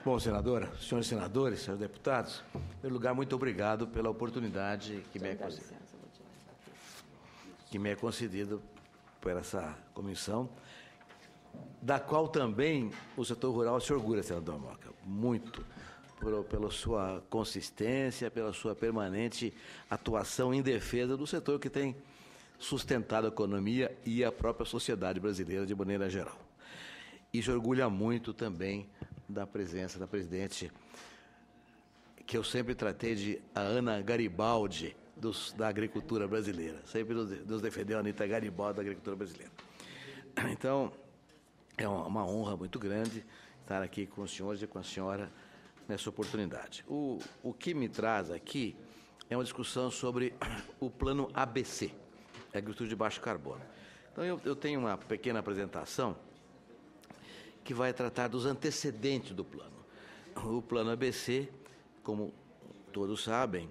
Bom, senadora, senhores senadores, senhores deputados, em primeiro lugar, muito obrigado pela oportunidade que me é concedida por essa comissão, da qual também o setor rural se orgulha, senador Moca, muito, pela sua consistência, pela sua permanente atuação em defesa do setor que tem sustentado a economia e a própria sociedade brasileira de maneira geral. E se orgulha muito também da presença da presidente, que eu sempre tratei de a Ana Garibaldi da agricultura brasileira. Sempre nos defendeu a Anitta Garibaldi da agricultura brasileira. Então, é uma honra muito grande estar aqui com os senhores e com a senhora nessa oportunidade. O que me traz aqui é uma discussão sobre o plano ABC, agricultura de baixo carbono. Então, eu tenho uma pequena apresentação que vai tratar dos antecedentes do plano. O plano ABC, como todos sabem,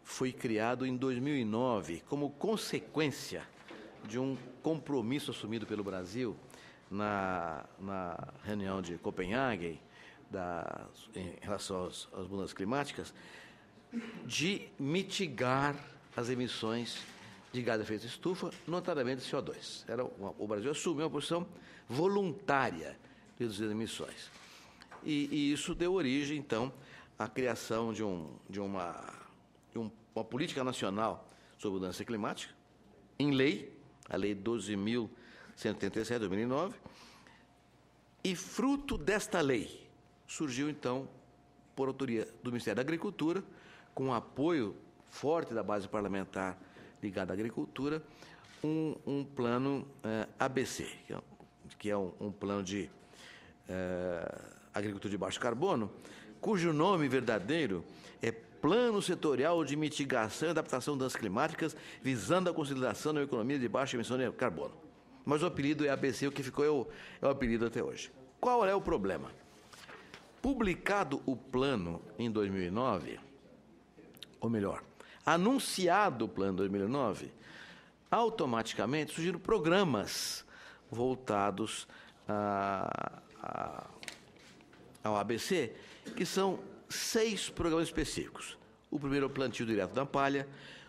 foi criado em 2009 como consequência de um compromisso assumido pelo Brasil na reunião de Copenhague, em relação às mudanças climáticas, de mitigar as emissões de gás de efeito estufa, notadamente CO2. O Brasil assumiu uma posição voluntária de reduzir as emissões. E isso deu origem, então, à criação de uma política nacional sobre mudança climática, em lei, a Lei 12.187, de 2009, e fruto desta lei surgiu, então, por autoria do Ministério da Agricultura, com apoio forte da base parlamentar ligada à agricultura, um plano ABC, que é um plano de agricultura de baixo carbono, cujo nome verdadeiro é Plano Setorial de Mitigação e Adaptação às Mudanças Climáticas, visando a consolidação da economia de baixa emissão de carbono. Mas o apelido é ABC, o que ficou é o apelido até hoje. Qual é o problema? Publicado o plano em 2009, ou melhor, anunciado o plano em 2009, automaticamente surgiram programas voltados ao ABC, que são 6 programas específicos. O primeiro é o plantio direto da palha,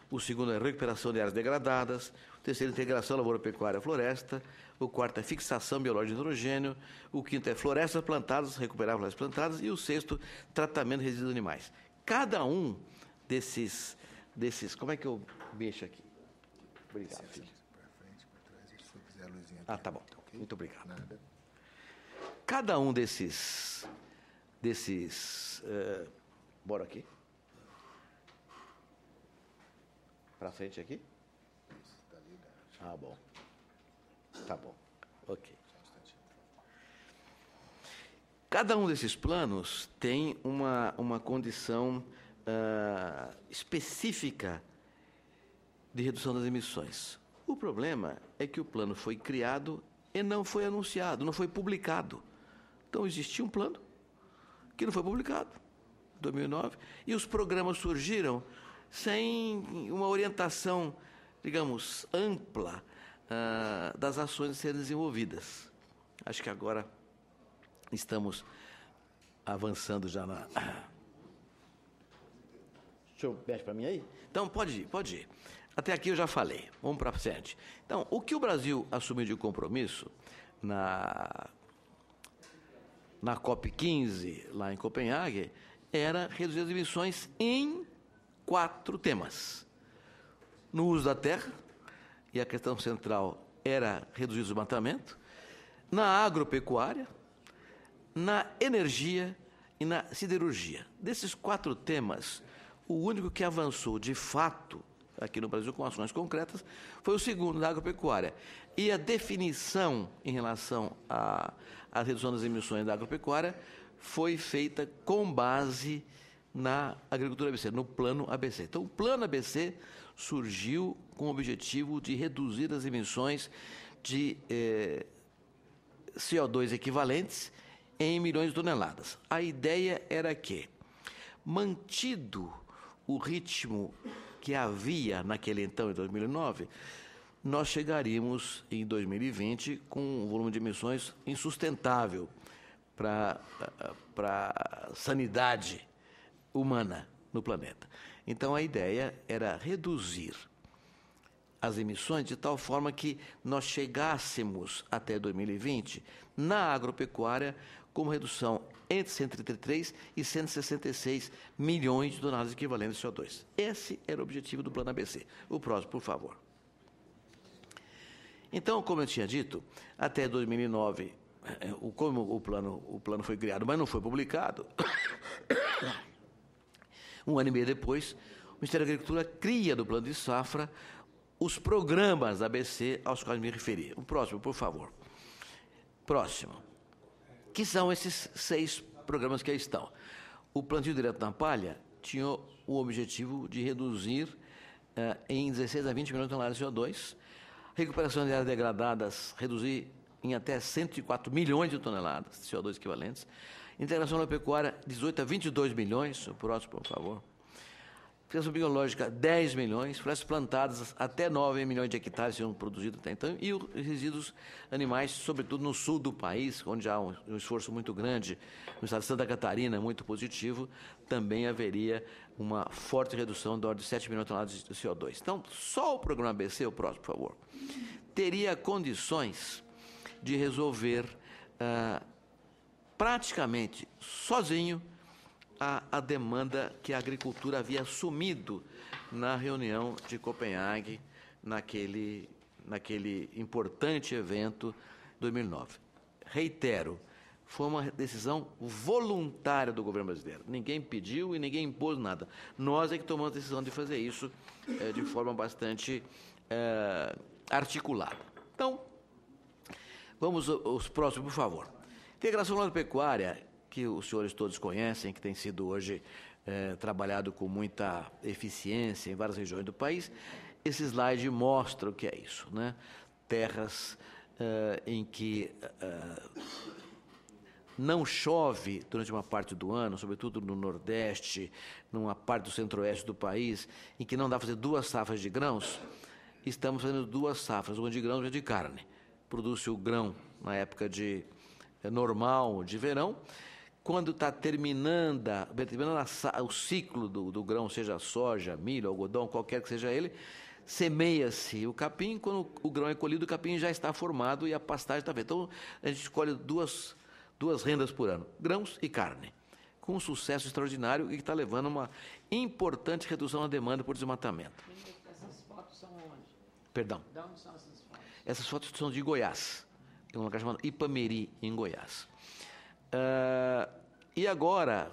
o segundo é a recuperação de áreas degradadas, o terceiro é a integração lavoura-pecuária-floresta, o quarto é fixação biológica de nitrogênio, o quinto é florestas plantadas, recuperar florestas plantadas, e o sexto, tratamento de resíduos animais. Cada um desses... Como é que eu mexo aqui? Obrigado, filho. Para frente, para trás, se você quiser a luzinha. Ah, tá bom. Okay? Muito obrigado. Nada. Cada um desses bora aqui. Para frente aqui? Isso, tá ali. Ah, bom. Tá bom. Ok. Só um instantinho. Cada um desses planos tem uma condição específica de redução das emissões. O problema é que o plano foi criado e não foi anunciado, não foi publicado. Então, existia um plano que não foi publicado, em 2009, e os programas surgiram sem uma orientação, digamos, ampla das ações a serem desenvolvidas. Acho que agora estamos avançando já na... Deixa eu mexe para mim aí? Então, pode ir. Até aqui eu já falei. Vamos para frente. Então, o que o Brasil assumiu de compromisso na COP15, lá em Copenhague, era reduzir as emissões em 4 temas. No uso da terra, e a questão central era reduzir o desmatamento, na agropecuária, na energia e na siderurgia. Desses 4 temas, o único que avançou de fato aqui no Brasil com ações concretas foi o segundo, da agropecuária. E a definição em relação à redução das emissões da agropecuária foi feita com base na agricultura ABC, no plano ABC. Então, o plano ABC surgiu com o objetivo de reduzir as emissões de CO2 equivalentes em milhões de toneladas. A ideia era que, mantido o ritmo que havia naquele então, em 2009, nós chegaríamos em 2020 com um volume de emissões insustentável para a sanidade humana no planeta. Então, a ideia era reduzir as emissões de tal forma que nós chegássemos até 2020 na agropecuária com uma redução entre 133 e 166 milhões de toneladas equivalentes de CO2. Esse era o objetivo do Plano ABC. O próximo, por favor. Então, como eu tinha dito, até 2009, como o plano foi criado, mas não foi publicado, um ano e meio depois, o Ministério da Agricultura cria do Plano de Safra os programas ABC aos quais me referi. O próximo, por favor. Próximo. Que são esses 6 programas que aí estão. O plantio direto na palha tinha o objetivo de reduzir em 16 a 20 milhões de toneladas de CO2, recuperação de áreas degradadas, reduzir em até 104 milhões de toneladas de CO2 equivalentes, integração na pecuária, 18 a 22 milhões, o próximo, por favor. Criação biológica, 10 milhões, florestas plantadas, até 9 milhões de hectares sendo produzidos até então, e os resíduos animais, sobretudo no sul do país, onde há um esforço muito grande, no estado de Santa Catarina, muito positivo, também haveria uma forte redução da ordem de 7 milhões de toneladas de CO2. Então, só o programa ABC, o próximo, por favor, teria condições de resolver praticamente sozinho a demanda que a agricultura havia assumido na reunião de Copenhague, naquele importante evento de 2009. Reitero, foi uma decisão voluntária do governo brasileiro. Ninguém pediu e ninguém impôs nada. Nós é que tomamos a decisão de fazer isso de forma bastante articulada. Então, vamos aos próximos, por favor. Integração agropecuária, que os senhores todos conhecem, que tem sido hoje trabalhado com muita eficiência em várias regiões do país. Esse slide mostra o que é isso, né? Terras em que não chove durante uma parte do ano, sobretudo no Nordeste, numa parte do Centro-Oeste do país, em que não dá para fazer 2 safras de grãos, estamos fazendo 2 safras, uma de grãos e uma de carne. Produz-se o grão na época normal de verão. Quando está terminando o ciclo do grão, seja soja, milho, algodão, qualquer que seja ele, semeia-se o capim. Quando o grão é colhido, o capim já está formado e a pastagem está feita. Então, a gente escolhe duas rendas por ano, grãos e carne, com um sucesso extraordinário e que está levando uma importante redução na demanda por desmatamento. Essas fotos são onde? Perdão. De onde são essas fotos? Essas fotos são de Goiás, em um lugar chamado Ipameri, em Goiás. E agora,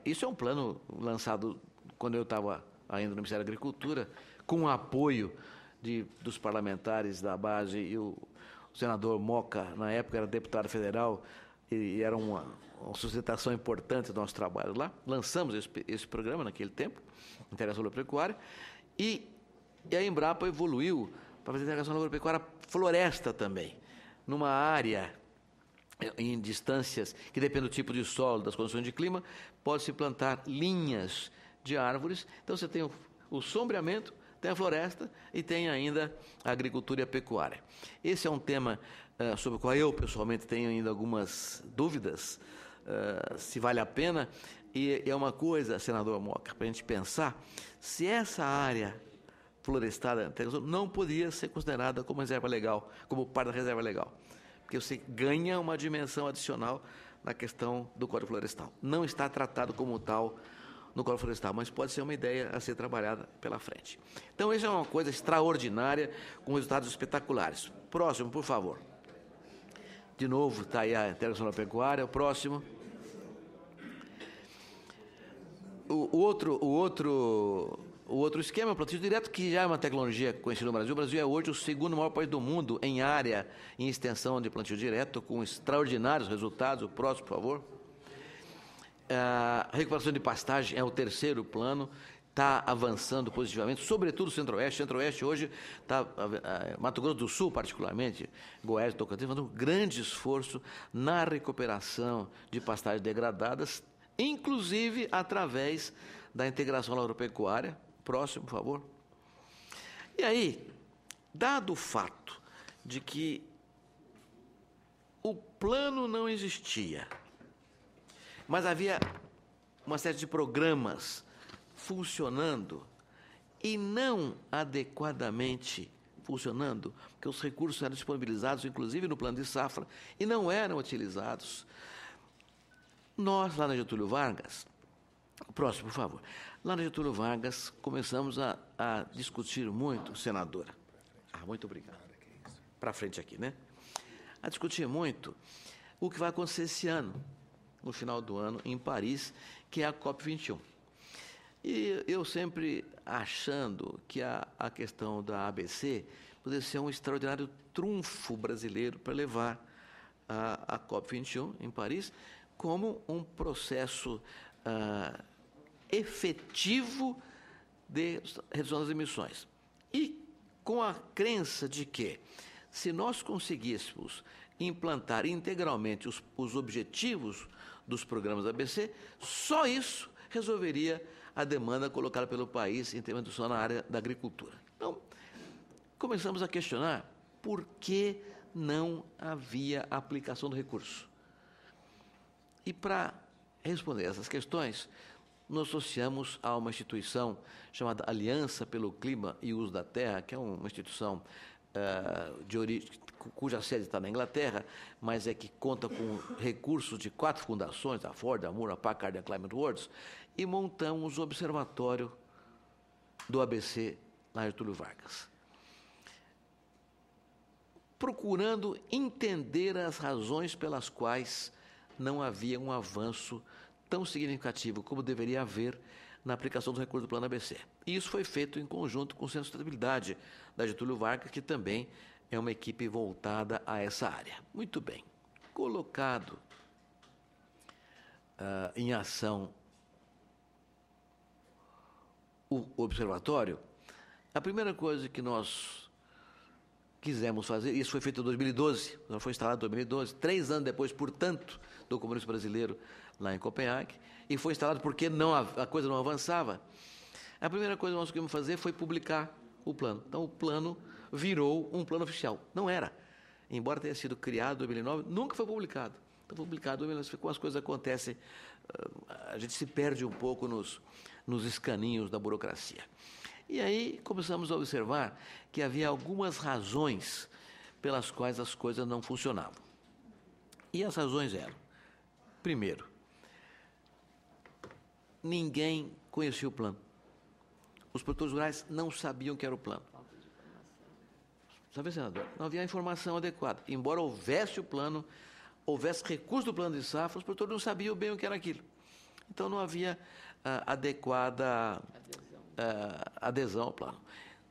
isso é um plano lançado quando eu estava ainda no Ministério da Agricultura, com o apoio dos parlamentares da base, e o senador Moca, na época, era deputado federal, e era uma sustentação importante do nosso trabalho lá. Lançamos esse programa naquele tempo, Integração Agropecuária, e a Embrapa evoluiu para fazer integração agropecuária floresta também, numa área em distâncias que dependem do tipo de solo, das condições de clima, pode-se plantar linhas de árvores. Então, você tem o sombreamento, tem a floresta e tem ainda a agricultura e a pecuária. Esse é um tema sobre o qual eu, pessoalmente, tenho ainda algumas dúvidas, se vale a pena, e é uma coisa, senador Moca, para a gente pensar, se essa área florestada não poderia ser considerada como reserva legal, como parte da reserva legal, porque você ganha uma dimensão adicional na questão do Código Florestal. Não está tratado como tal no Código Florestal, mas pode ser uma ideia a ser trabalhada pela frente. Então, isso é uma coisa extraordinária, com resultados espetaculares. Próximo, por favor. De novo, está aí a integração da pecuária. O próximo. O outro esquema é o plantio direto, que já é uma tecnologia conhecida no Brasil. O Brasil é hoje o segundo maior país do mundo em área e em extensão de plantio direto, com extraordinários resultados. O próximo, por favor. A recuperação de pastagem é o terceiro plano, está avançando positivamente, sobretudo o Centro-Oeste. Centro-Oeste hoje está, Mato Grosso do Sul particularmente, Goiás e Tocantins, fazendo um grande esforço na recuperação de pastagens degradadas, inclusive através da integração agropecuária. Próximo, por favor. E aí, dado o fato de que o plano não existia, Mas havia uma série de programas funcionando e não adequadamente funcionando, porque os recursos eram disponibilizados, inclusive no plano de safra, e não eram utilizados. Nós, lá na Getúlio Vargas, próximo, por favor, lá na Getúlio Vargas, começamos a discutir muito, senadora. Muito obrigado. Para frente aqui, né? A discutir muito o que vai acontecer esse ano, no final do ano, em Paris, que é a COP21. E eu sempre achando que a questão da ABC poderia ser um extraordinário trunfo brasileiro para levar a COP21 em Paris como um processo efetivo de redução das emissões. E com a crença de que, se nós conseguíssemos implantar integralmente os objetivos dos programas ABC, só isso resolveria a demanda colocada pelo país em termos de redução na área da agricultura. Então, começamos a questionar por que não havia aplicação do recurso. E para responder essas questões, nos associamos a uma instituição chamada Aliança pelo Clima e Uso da Terra, que é uma instituição de origem, cuja sede está na Inglaterra, mas que conta com recursos de 4 fundações, a Ford, a Moore, a Packard e a Climate Works, e montamos o observatório do ABC na Getúlio Vargas, procurando entender as razões pelas quais não havia um avanço tão significativo como deveria haver na aplicação dos recursos do Plano ABC. E isso foi feito em conjunto com o Centro de Sustentabilidade da Getúlio Vargas, que também é uma equipe voltada a essa área. Muito bem. Colocado em ação o observatório, a primeira coisa que nós quisemos fazer, isso foi feito em 2012, foi instalado em 2012, 3 anos depois, portanto, do comunismo brasileiro lá em Copenhague, e foi instalado porque a coisa não avançava. A primeira coisa que nós queríamos fazer foi publicar o plano. Então, o plano virou um plano oficial. Não era. Embora tenha sido criado em 2009, nunca foi publicado. Então, foi publicado em 2009, como as coisas acontecem, a gente se perde um pouco nos escaninhos da burocracia. E aí começamos a observar que havia algumas razões pelas quais as coisas não funcionavam. E as razões eram: primeiro, ninguém conhecia o plano. Os produtores rurais não sabiam o que era o plano. Sabe, senador? Não havia informação adequada. Embora houvesse o plano, houvesse recurso do plano de safra, os produtores não sabiam bem o que era aquilo. Então, não havia adequada adesão ao plano.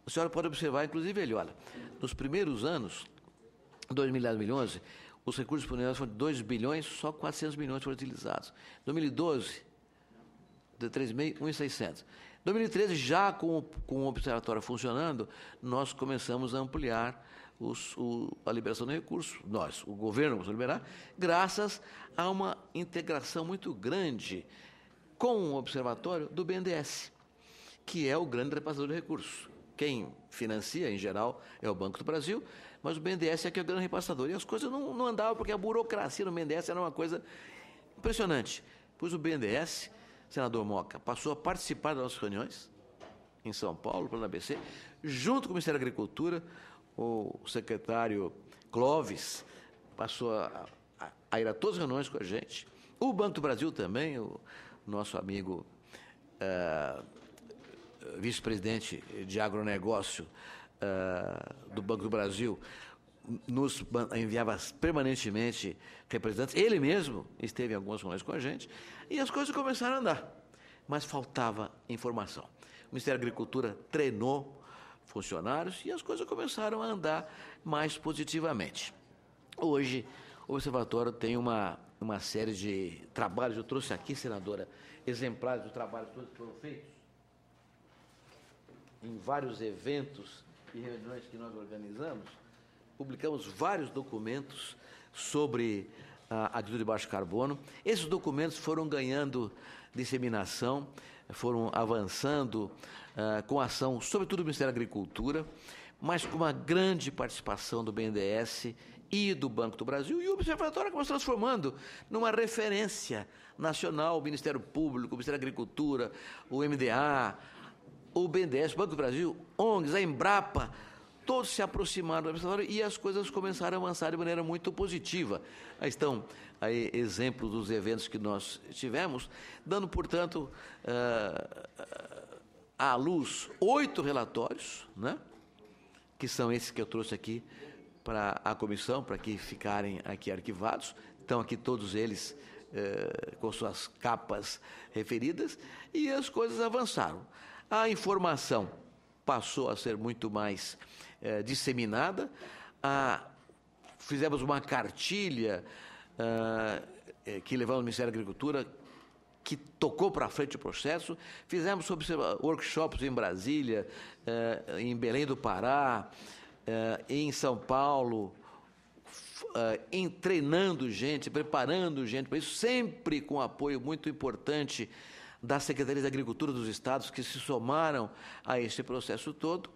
A senhora pode observar, inclusive, olha, nos primeiros anos, 2010, 2011, os recursos disponíveis foram de 2 bilhões, só 400 milhões foram utilizados. 2012, de 3,5, 1,600. 2013, já com o observatório funcionando, nós começamos a ampliar a liberação de recursos. O governo começou a liberar, graças a uma integração muito grande com o observatório do BNDES, que é o grande repassador de recursos. Quem financia, em geral, é o Banco do Brasil, mas o BNDES é que é o grande repassador. E as coisas não andavam, porque a burocracia no BNDES era uma coisa impressionante. Pois o BNDES, senador Moca, passou a participar das nossas reuniões em São Paulo, pelo ABC, junto com o Ministério da Agricultura. O secretário Clóvis passou a ir a todas as reuniões com a gente. O Banco do Brasil também, o nosso amigo vice-presidente de agronegócio do Banco do Brasil, nos enviava permanentemente representantes. Ele mesmo esteve em algumas reuniões com a gente, e as coisas começaram a andar, mas faltava informação. O Ministério da Agricultura treinou funcionários e as coisas começaram a andar mais positivamente. Hoje, o Observatório tem uma série de trabalhos, eu trouxe aqui, senadora, exemplares dos trabalhos todos que foram feitos em vários eventos e reuniões que nós organizamos. Publicamos vários documentos sobre a agricultura de baixo carbono. Esses documentos foram ganhando disseminação, foram avançando com ação, sobretudo do Ministério da Agricultura, mas com uma grande participação do BNDES e do Banco do Brasil, e o Observatório acabou se transformando numa referência nacional, o Ministério Público, o Ministério da Agricultura, o MDA, o BNDES, o Banco do Brasil, ONGs, a Embrapa, todos se aproximaram do Observatório e as coisas começaram a avançar de maneira muito positiva. Aí estão aí exemplos dos eventos que nós tivemos, dando, portanto, à luz 8 relatórios, né, que são esses que eu trouxe aqui para a comissão, para que ficarem aqui arquivados. Estão aqui todos eles com suas capas referidas, e as coisas avançaram. A informação passou a ser muito mais disseminada. Fizemos uma cartilha que levamos ao Ministério da Agricultura, que tocou para frente o processo. Fizemos workshops em Brasília, em Belém do Pará, em São Paulo, treinando gente, preparando gente para isso, sempre com apoio muito importante das Secretarias de Agricultura dos estados, que se somaram a esse processo todo,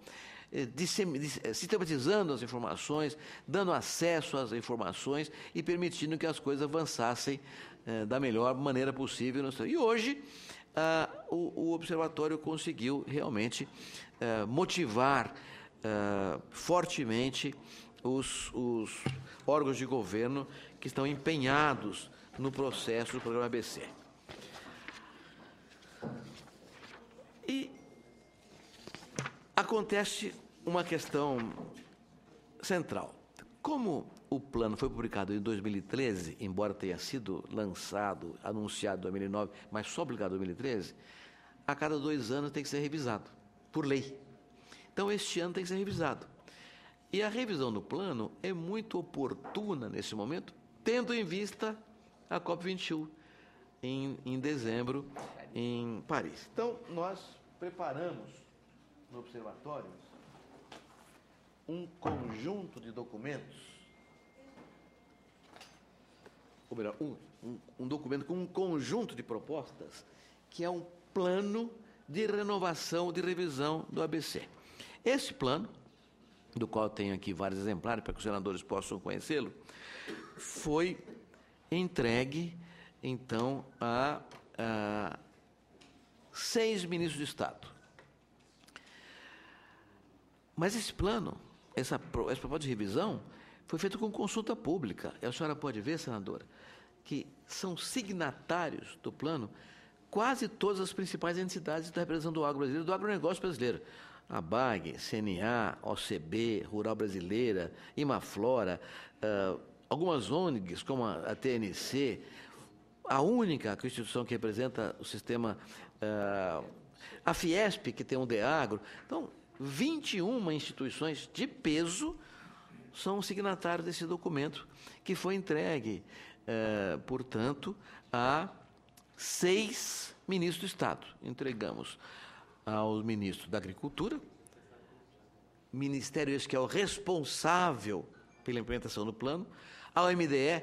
sistematizando as informações, dando acesso às informações e permitindo que as coisas avançassem da melhor maneira possível. E hoje o Observatório conseguiu realmente motivar fortemente os órgãos de governo que estão empenhados no processo do programa ABC. E acontece uma questão central. Como o plano foi publicado em 2013, embora tenha sido lançado, anunciado em 2009, mas só publicado em 2013, a cada 2 anos tem que ser revisado, por lei. Então, este ano tem que ser revisado. E a revisão do plano é muito oportuna nesse momento, tendo em vista a COP21 em dezembro em Paris. Então, nós preparamos no Observatório um conjunto de documentos, ou melhor, um documento com um conjunto de propostas, que é um plano de renovação, de revisão do ABC. Esse plano, do qual eu tenho aqui vários exemplares para que os senadores possam conhecê-lo, foi entregue, então, a 6 ministros de Estado. Mas esse plano, essa proposta de revisão, foi feita com consulta pública. E a senhora pode ver, senadora, que são signatários do plano quase todas as principais entidades da representação do agro brasileiro, do agronegócio brasileiro. A BAG, CNA, OCB, Rural Brasileira, Imaflora, algumas ONGs, como a TNC, a única instituição que representa o sistema, a Fiesp, que tem um DEAGRO. Então, 21 instituições de peso são signatários desse documento, que foi entregue, portanto, a 6 ministros do Estado. Entregamos aos ministros da Agricultura, ministério esse que é o responsável pela implementação do plano, ao MDA,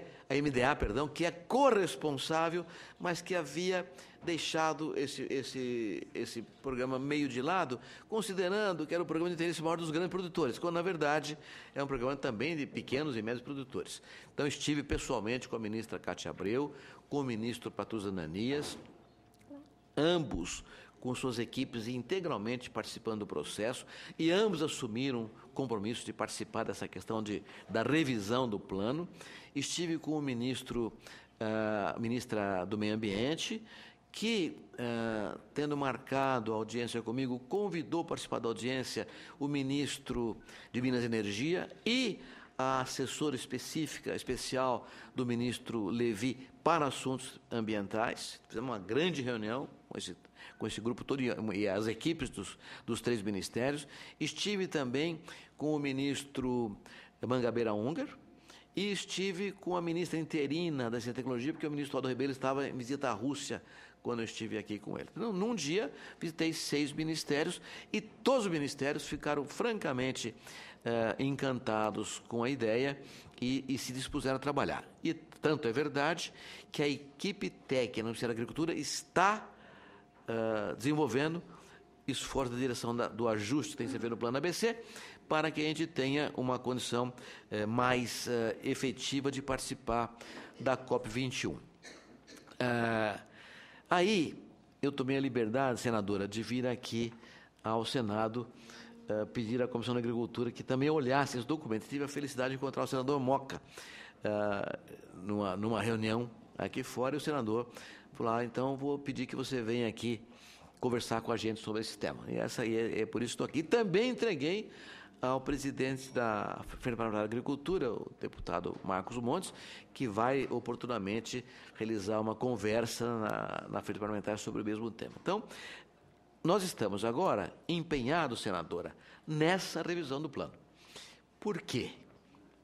que é corresponsável, mas que havia deixado esse programa meio de lado, considerando que era o programa de interesse maior dos grandes produtores, quando, na verdade, é um programa também de pequenos e médios produtores. Então, estive pessoalmente com a ministra Cátia Abreu, com o ministro Patrus Ananias, ambos com suas equipes integralmente participando do processo, e ambos assumiram compromisso de participar dessa questão da revisão do plano. Estive com o ministra do Meio Ambiente, que, tendo marcado a audiência comigo, convidou a participar da audiência o ministro de Minas e Energia e a assessora especial do ministro Levi para assuntos ambientais. Fizemos uma grande reunião com esse grupo todo e as equipes dos 3 ministérios. Estive também com o ministro Mangabeira Unger e estive com a ministra interina da Ciência e Tecnologia, porque o ministro Aldo Rebelo estava em visita à Rússia quando eu estive aqui com ele. Então, num dia, visitei 6 ministérios e todos os ministérios ficaram francamente encantados com a ideia e se dispuseram a trabalhar. E tanto é verdade que a equipe técnica do Ministério da Agricultura está desenvolvendo esforço da direção do ajuste que tem que ser feito no plano ABC, para que a gente tenha uma condição mais efetiva de participar da COP21. Aí, eu tomei a liberdade, senadora, de vir aqui ao Senado pedir à Comissão da Agricultura que também olhasse esse documento. Tive a felicidade de encontrar o senador Moca numa reunião aqui fora, e o senador falou, então vou pedir que você venha aqui conversar com a gente sobre esse tema. E é por isso que estou aqui. E também entreguei ao presidente da Frente Parlamentar da Agricultura, o deputado Marcos Montes, que vai oportunamente realizar uma conversa na Frente Parlamentar sobre o mesmo tema. Então, nós estamos agora empenhados, senadora, nessa revisão do plano. Por quê?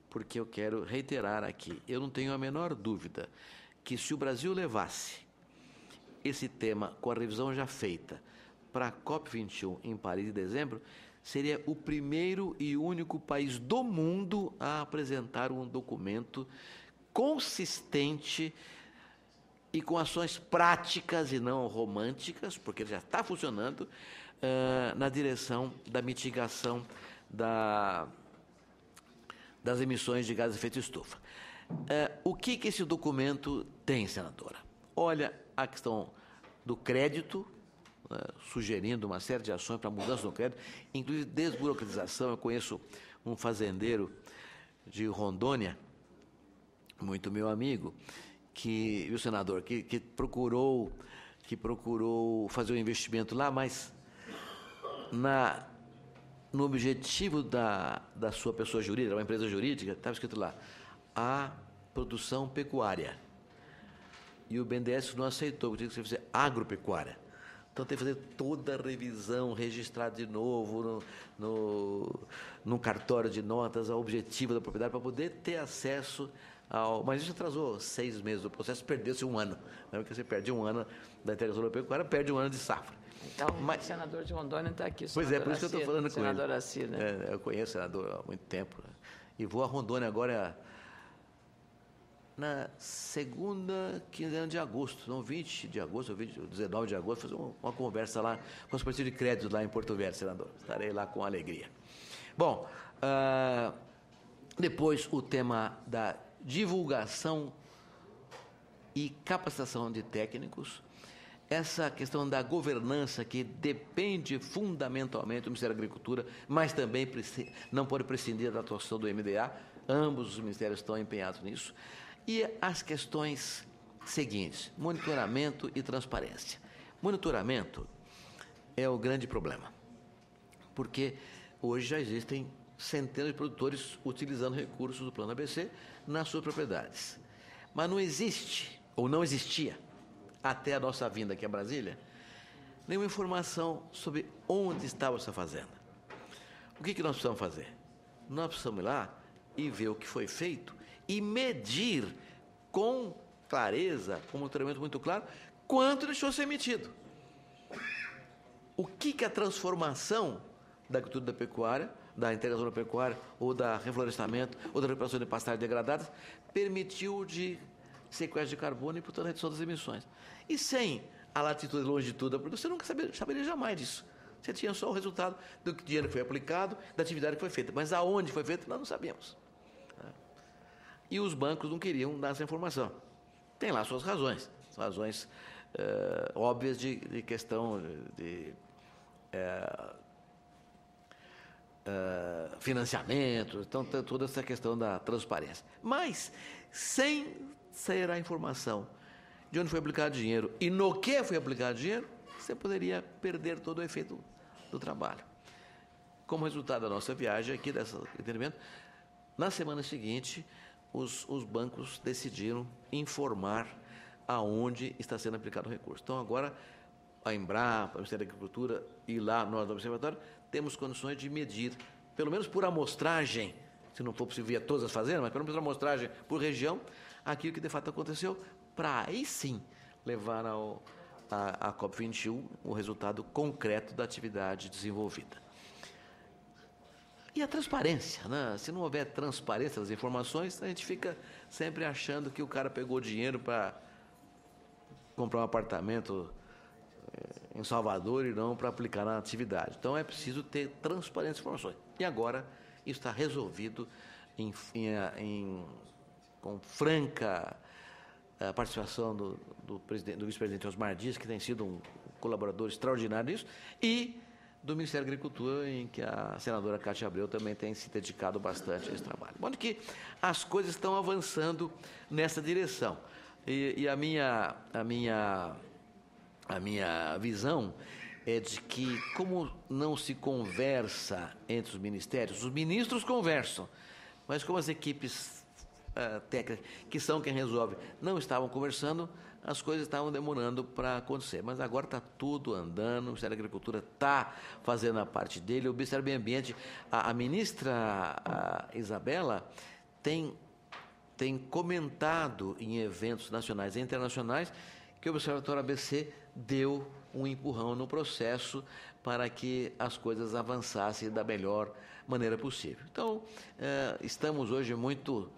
Porque eu quero reiterar aqui, eu não tenho a menor dúvida que se o Brasil levasse esse tema com a revisão já feita para a COP21 em Paris em dezembro, seria o primeiro e único país do mundo a apresentar um documento consistente e com ações práticas e não românticas, porque ele já está funcionando, na direção da mitigação das emissões de gases de efeito estufa. O que esse documento tem, senadora? Olha, a questão do crédito, sugerindo uma série de ações para mudança no crédito, inclusive desburocratização. Eu conheço um fazendeiro de Rondônia, muito meu amigo, viu, senador, que procurou fazer um investimento lá, mas no objetivo da sua pessoa jurídica, uma empresa jurídica, estava escrito lá, a produção pecuária. E o BNDES não aceitou, porque tinha que ser agropecuária. Então, tem que fazer toda a revisão, registrar de novo no cartório de notas, a objetiva da propriedade, para poder ter acesso ao... Mas isso atrasou 6 meses do processo, perdeu-se 1 ano. Né? Porque você perde 1 ano da integração agropecuária, perde 1 ano de safra. Então, o senador de Rondônia está aqui. Pois é, por isso que eu estou falando com ele. Senador Assir, né? Eu conheço o senador há muito tempo. Né? E vou a Rondônia agora... na segunda quinzena de agosto, não 20 de agosto, 19 de agosto, fazer uma conversa lá com os partidos de crédito lá em Porto Velho, senador. Estarei lá com alegria. Bom, depois o tema da divulgação e capacitação de técnicos, essa questão da governança que depende fundamentalmente do Ministério da Agricultura, mas também não pode prescindir da atuação do MDA, ambos os ministérios estão empenhados nisso. E as questões seguintes, monitoramento e transparência. Monitoramento é o grande problema, porque hoje já existem centenas de produtores utilizando recursos do Plano ABC nas suas propriedades. Mas não existe, ou não existia, até a nossa vinda aqui a Brasília, nenhuma informação sobre onde estava essa fazenda. O que nós precisamos fazer? Nós precisamos ir lá e ver o que foi feito e medir com clareza, com um monitoramento muito claro, quanto deixou de ser emitido. O que a transformação da agricultura da pecuária, da integração da pecuária, ou da reflorestamento, ou da recuperação de pastagens degradadas, permitiu de sequestro de carbono e, portanto, redução das emissões. E sem a latitude e longitude da produção, você nunca saberia jamais disso. Você tinha só o resultado do dinheiro que foi aplicado, da atividade que foi feita. Mas aonde foi feita, nós não sabíamos. E os bancos não queriam dar essa informação. Tem lá suas razões óbvias de questão de financiamento, então toda essa questão da transparência. Mas, sem sair a informação de onde foi aplicado o dinheiro e no que foi aplicado o dinheiro, você poderia perder todo o efeito do trabalho. Como resultado da nossa viagem aqui, desse entendimento, na semana seguinte, os bancos decidiram informar aonde está sendo aplicado o recurso. Então, agora, a Embrapa, o Ministério da Agricultura e lá nós do Observatório, temos condições de medir, pelo menos por amostragem, se não for possível via todas as fazendas, mas pelo menos por amostragem por região, aquilo que de fato aconteceu, para aí sim levar à COP21 o resultado concreto da atividade desenvolvida. E a transparência, né? Se não houver transparência das informações, a gente fica sempre achando que o cara pegou dinheiro para comprar um apartamento em Salvador e não para aplicar na atividade. Então é preciso ter transparência de informações. E agora isso está resolvido com franca participação do vice-presidente Osmar Dias, que tem sido um colaborador extraordinário nisso, e do Ministério da Agricultura, em que a senadora Cátia Abreu também tem se dedicado bastante a esse trabalho. De modo que as coisas estão avançando nessa direção. E a minha visão é de que, como não se conversa entre os ministérios, os ministros conversam, mas como as equipes técnicas, que são quem resolve, não estavam conversando, as coisas estavam demorando para acontecer. Mas agora está tudo andando, o Ministério da Agricultura está fazendo a parte dele, o Ministério do Meio Ambiente, a ministra Isabela tem comentado em eventos nacionais e internacionais que o Observatório ABC deu um empurrão no processo para que as coisas avançassem da melhor maneira possível. Então, estamos hoje muito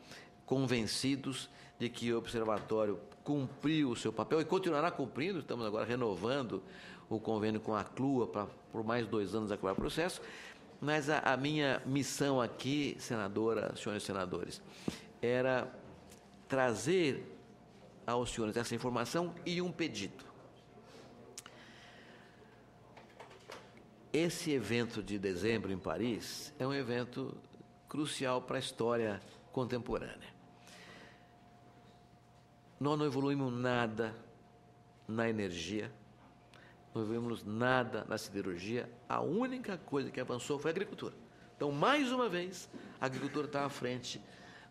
convencidos de que o Observatório cumpriu o seu papel e continuará cumprindo. Estamos agora renovando o convênio com a CLUA por mais 2 anos acabar o processo. Mas a minha missão aqui, senadora, senhores senadores, era trazer aos senhores essa informação e um pedido. Esse evento de dezembro em Paris é um evento crucial para a história contemporânea. Nós não evoluímos nada na energia, não evoluímos nada na siderurgia, a única coisa que avançou foi a agricultura. Então, mais uma vez, a agricultura está à frente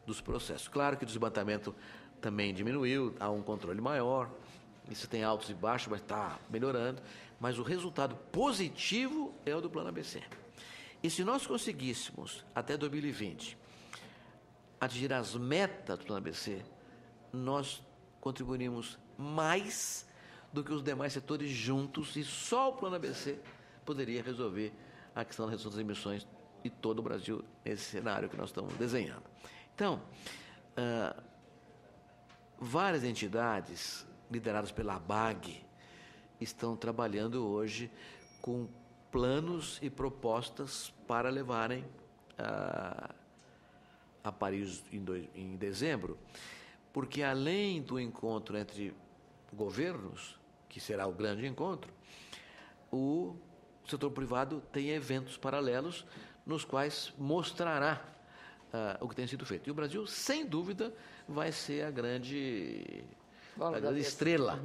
dos processos. Claro que o desmatamento também diminuiu, há um controle maior, isso tem altos e baixos, mas está melhorando, mas o resultado positivo é o do Plano ABC. E se nós conseguíssemos, até 2020, atingir as metas do Plano ABC, nós contribuiríamos mais do que os demais setores juntos, e só o Plano ABC poderia resolver a questão da redução das emissões de todo o Brasil nesse cenário que nós estamos desenhando. Então, várias entidades lideradas pela ABAG estão trabalhando hoje com planos e propostas para levarem a Paris em dezembro, porque além do encontro entre governos, que será o grande encontro, o setor privado tem eventos paralelos nos quais mostrará o que tem sido feito. E o Brasil, sem dúvida, vai ser a grande estrela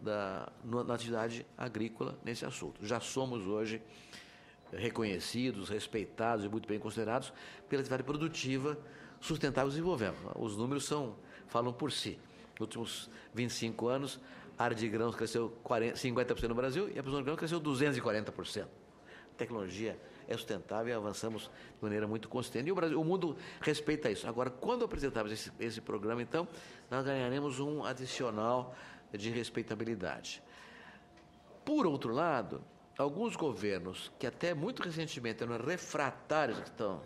na atividade agrícola nesse assunto. Já somos hoje reconhecidos, respeitados e muito bem considerados pela atividade produtiva sustentável que desenvolvemos. Os números falam por si. Nos últimos 25 anos, a área de grãos cresceu 50% no Brasil e a produção de grãos cresceu 240%. A tecnologia é sustentável e avançamos de maneira muito consistente. E o mundo respeita isso. Agora, quando apresentarmos esse programa, então, nós ganharemos um adicional de respeitabilidade. Por outro lado, alguns governos, que até muito recentemente eram refratários à questão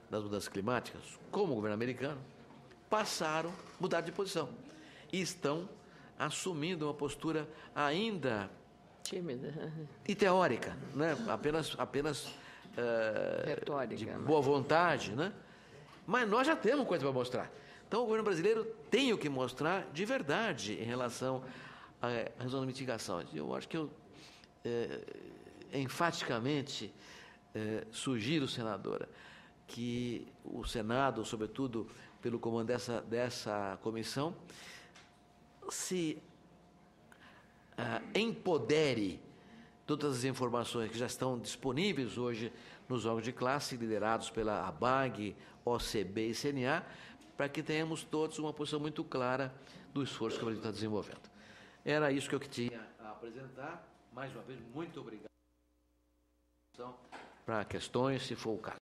das mudanças climáticas, como o governo americano, mudaram de posição e estão assumindo uma postura ainda tímida e teórica, né? apenas retórica, de boa vontade, né? Mas nós já temos coisa para mostrar. Então o governo brasileiro tem o que mostrar de verdade em relação à redução da mitigação. Eu acho que eu enfaticamente sugiro, senadora, que o Senado, sobretudo pelo comando dessa comissão, se empodere todas as informações que já estão disponíveis hoje nos órgãos de classe, liderados pela ABAG, OCB e CNA, para que tenhamos todos uma posição muito clara do esforço que o Brasil está desenvolvendo. Era isso que eu tinha a apresentar. Mais uma vez, muito obrigado para questões, se for o caso.